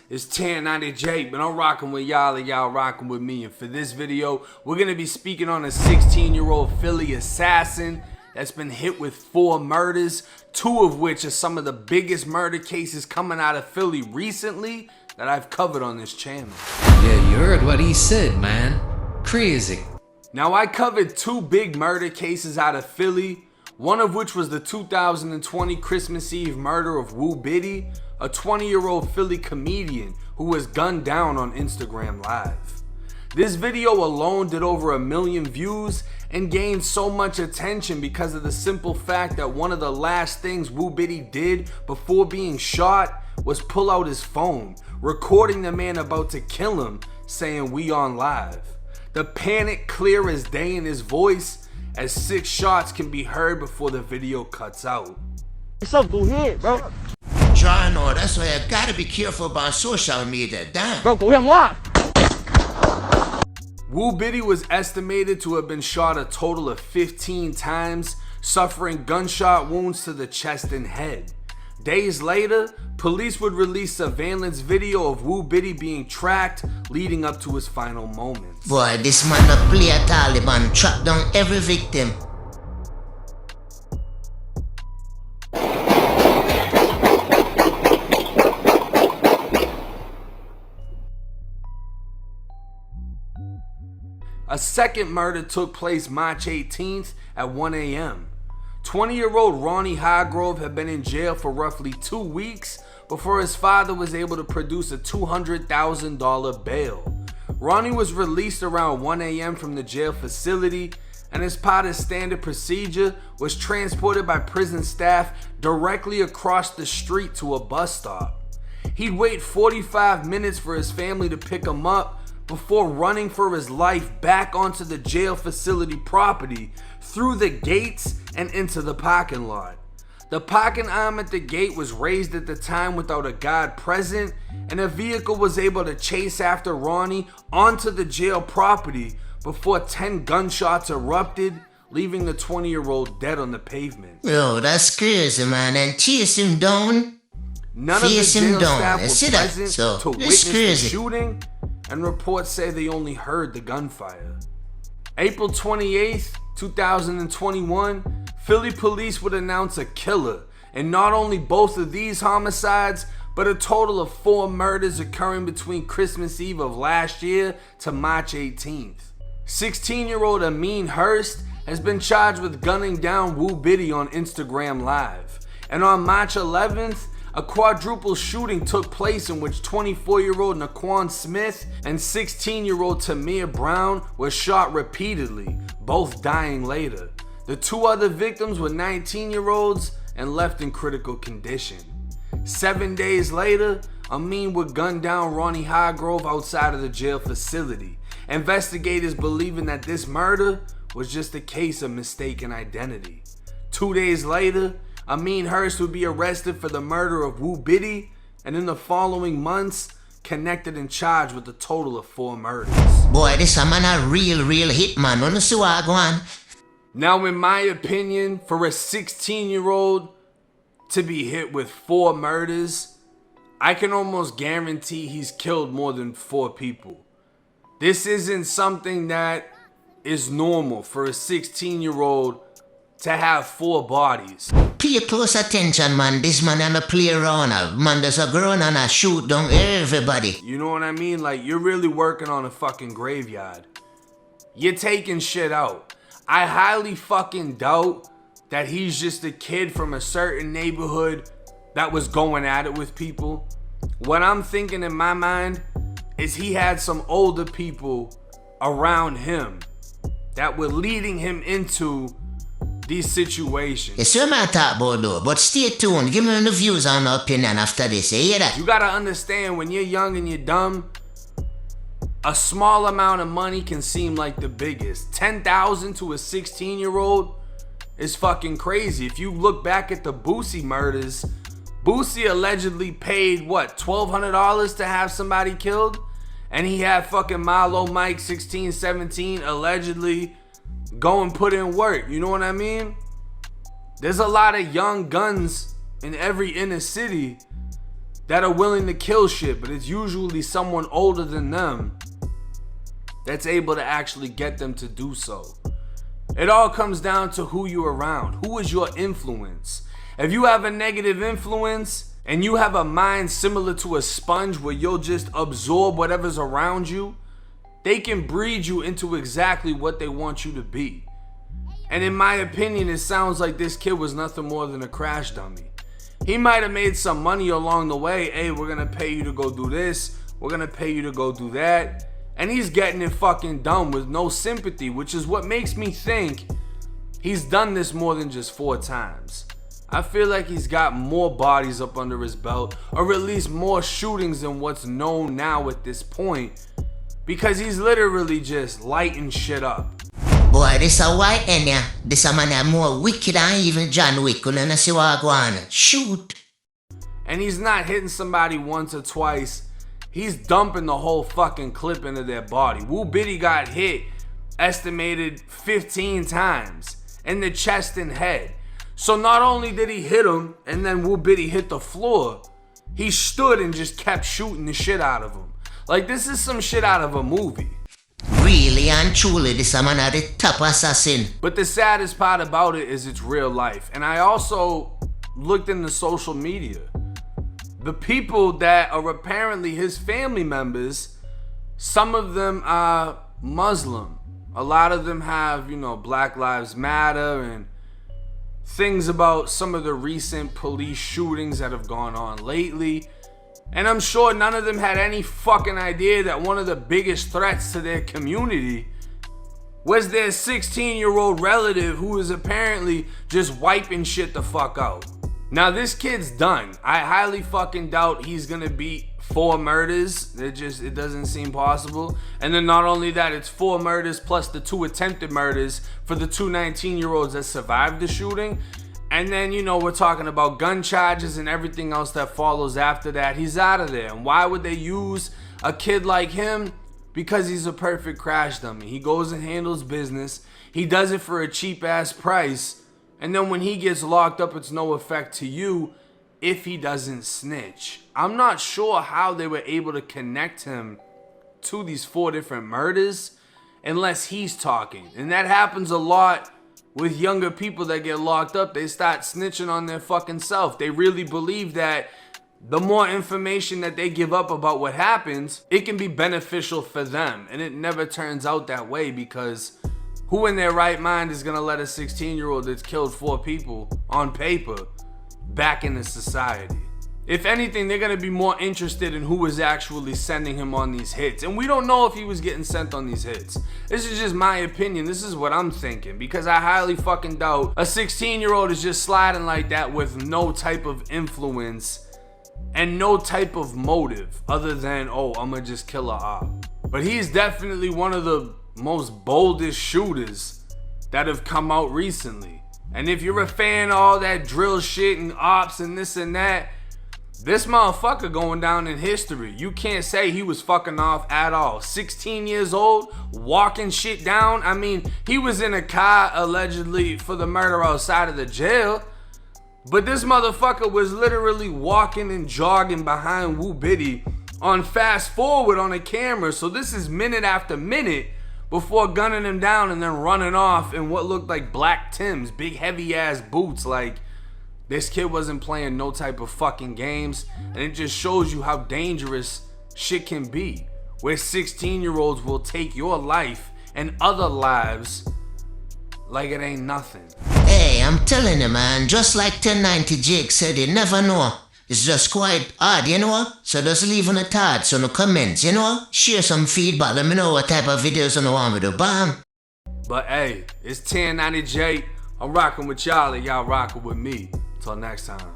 It's 1090J, but I'm rocking with y'all and y'all rocking with me. And for this video, we're going to be speaking on a 16-year-old Philly assassin that's been hit with 4 murders, 2 of which are some of the biggest murder cases coming out of Philly recently that I've covered on this channel. Yeah, you heard what he said, man. Crazy. Now, I covered 2 big murder cases out of Philly, one of which was the 2020 Christmas Eve murder of Woo Biddy, a 20-year-old Philly comedian who was gunned down on Instagram Live. This video alone did over 1 million views and gained so much attention because of the simple fact that one of the last things Woo Biddy did before being shot was pull out his phone, recording the man about to kill him, saying "We on live." The panic clear as day in his voice, as 6 shots can be heard before the video cuts out. What's up, go ahead, bro. Try no, that's why you gotta be careful about social media, damn. Bro, go ahead, I'm live. Woo Biddy was estimated to have been shot a total of 15 times, suffering gunshot wounds to the chest and head. Days later, police would release surveillance video of Woo Biddy being tracked, leading up to his final moments. Boy, this man a play a Taliban, track down every victim. A second murder took place March 18th at 1 a.m. 20-year-old Ronnie Hargrove had been in jail for roughly 2 weeks before his father was able to produce a $200,000 bail. Ronnie was released around 1 a.m. from the jail facility, and as part of standard procedure, was transported by prison staff directly across the street to a bus stop. He'd wait 45 minutes for his family to pick him up before running for his life back onto the jail facility property, through the gates and into the parking lot. The parking arm at the gate was raised at the time without a guard present, and a vehicle was able to chase after Ronnie onto the jail property before 10 gunshots erupted, leaving the 20-year-old dead on the pavement. Yo, that's crazy, man, and chase him down. None of the Face him jail down. staff I were see that. present So, to it's witness the crazy. shooting, and reports say they only heard the gunfire. April 28th, 2021, Philly police would announce a killer, and not only both of these homicides, but a total of 4 murders occurring between Christmas Eve of last year to March 18th. 16-year-old Amin Hurst has been charged with gunning down Woo Biddy on Instagram Live, and on March 11th, a quadruple shooting took place in which 24-year-old Naquan Smith and 16-year-old Tamir Brown were shot repeatedly, both dying later. The 2 other victims were 19-year-olds and left in critical condition. 7 days later, Amin would gun down Ronnie Hargrove outside of the jail facility, investigators believing that this murder was just a case of mistaken identity. 2 days later, Amin Hurst would be arrested for the murder of Woo Biddy, and in the following months, connected and charged with a total of 4 murders. Boy, this a man a real hitman. Wanna see what I go on? Now, in my opinion, for a 16-year-old to be hit with 4 murders, I can almost guarantee he's killed more than 4 people. This isn't something that is normal for a 16-year-old to have 4 bodies. Pay close attention, man. This man and a play around. Man, there's a girl and a shoot down everybody. You know what I mean? Like, you're really working on a fucking graveyard. You're taking shit out. I highly fucking doubt that he's just a kid from a certain neighborhood that was going at it with people. What I'm thinking in my mind is he had some older people around him that were leading him into these situations. It's what I talk about though, but stay tuned. Give me the views and opinion after this. You hear that? You gotta understand, when you're young and you're dumb, a small amount of money can seem like the biggest. 10,000 to a 16-year-old is fucking crazy. If you look back at the Boosie murders, Boosie allegedly paid, what, $1,200 to have somebody killed? And he had fucking Milo Mike 16, 17 allegedly go and put in work. You know what I mean? There's a lot of young guns in every inner city that are willing to kill shit, but it's usually someone older than them that's able to actually get them to do so. It all comes down to who you're around. Who is your influence? If you have a negative influence and you have a mind similar to a sponge where you'll just absorb whatever's around you, they can breed you into exactly what they want you to be. And in my opinion, it sounds like this kid was nothing more than a crash dummy. He might have made some money along the way. Hey, we're gonna pay you to go do this. We're gonna pay you to go do that. And he's getting it fucking done with no sympathy, which is what makes me think he's done this more than just 4 times. I feel like he's got more bodies up under his belt, or at least more shootings than what's known now at this point, because he's literally just lighting shit up. Boy, this a white enya. This a man that more wicked than even John Wick. Couldn't see what go on. Shoot. And he's not hitting somebody once or twice. He's dumping the whole fucking clip into their body. Woo Biddy got hit, estimated 15 times, in the chest and head. So not only did he hit him, and then Woo Biddy hit the floor, he stood and just kept shooting the shit out of him. Like, this is some shit out of a movie. Really and truly, this a man at the top assassin. But the saddest part about it is it's real life. And I also looked into social media. The people that are apparently his family members, some of them are Muslim. A lot of them have, Black Lives Matter and things about some of the recent police shootings that have gone on lately. And I'm sure none of them had any fucking idea that one of the biggest threats to their community was their 16-year-old relative who is apparently just wiping shit the fuck out. Now this kid's done. I highly fucking doubt he's gonna beat 4 murders. It doesn't seem possible. And then not only that, it's 4 murders plus the 2 attempted murders for the 2 19-year-olds that survived the shooting. And then, we're talking about gun charges and everything else that follows after that. He's out of there. And why would they use a kid like him? Because he's a perfect crash dummy. He goes and handles business. He does it for a cheap ass price. And then when he gets locked up, it's no effect to you if he doesn't snitch. I'm not sure how they were able to connect him to these 4 different murders unless he's talking. And that happens a lot with younger people that get locked up. They start snitching on their fucking self. They really believe that the more information that they give up about what happens, it can be beneficial for them. And it never turns out that way, because who in their right mind is gonna let a 16-year-old that's killed 4 people on paper back into society? If anything, they're gonna be more interested in who was actually sending him on these hits. And we don't know if he was getting sent on these hits. This is just my opinion. This is what I'm thinking, because I highly fucking doubt a 16-year-old is just sliding like that with no type of influence and no type of motive other than, oh, I'm gonna just kill a op. But he's definitely one of the most boldest shooters that have come out recently. And if you're a fan of all that drill shit and ops and this and that, this motherfucker going down in history. You can't say he was fucking off at all. 16 years old, walking shit down. I mean, he was in a car allegedly for the murder outside of the jail. But this motherfucker was literally walking and jogging behind Woo Biddy on fast forward on a camera. So this is minute after minute before gunning him down and then running off in what looked like black Timbs, big heavy ass boots. Like, this kid wasn't playing no type of fucking games. And it just shows you how dangerous shit can be, where 16-year-olds will take your life and other lives like it ain't nothing. Hey, I'm telling you, man, just like 1090 Jake said, you never know. It's just quite odd, So just leave on a thoughts on the comments, Share some feedback, let me know what type of videos you want me to do. Bam! But hey, it's 1090 Jake. I'm rocking with y'all and y'all rocking with me. Till next time.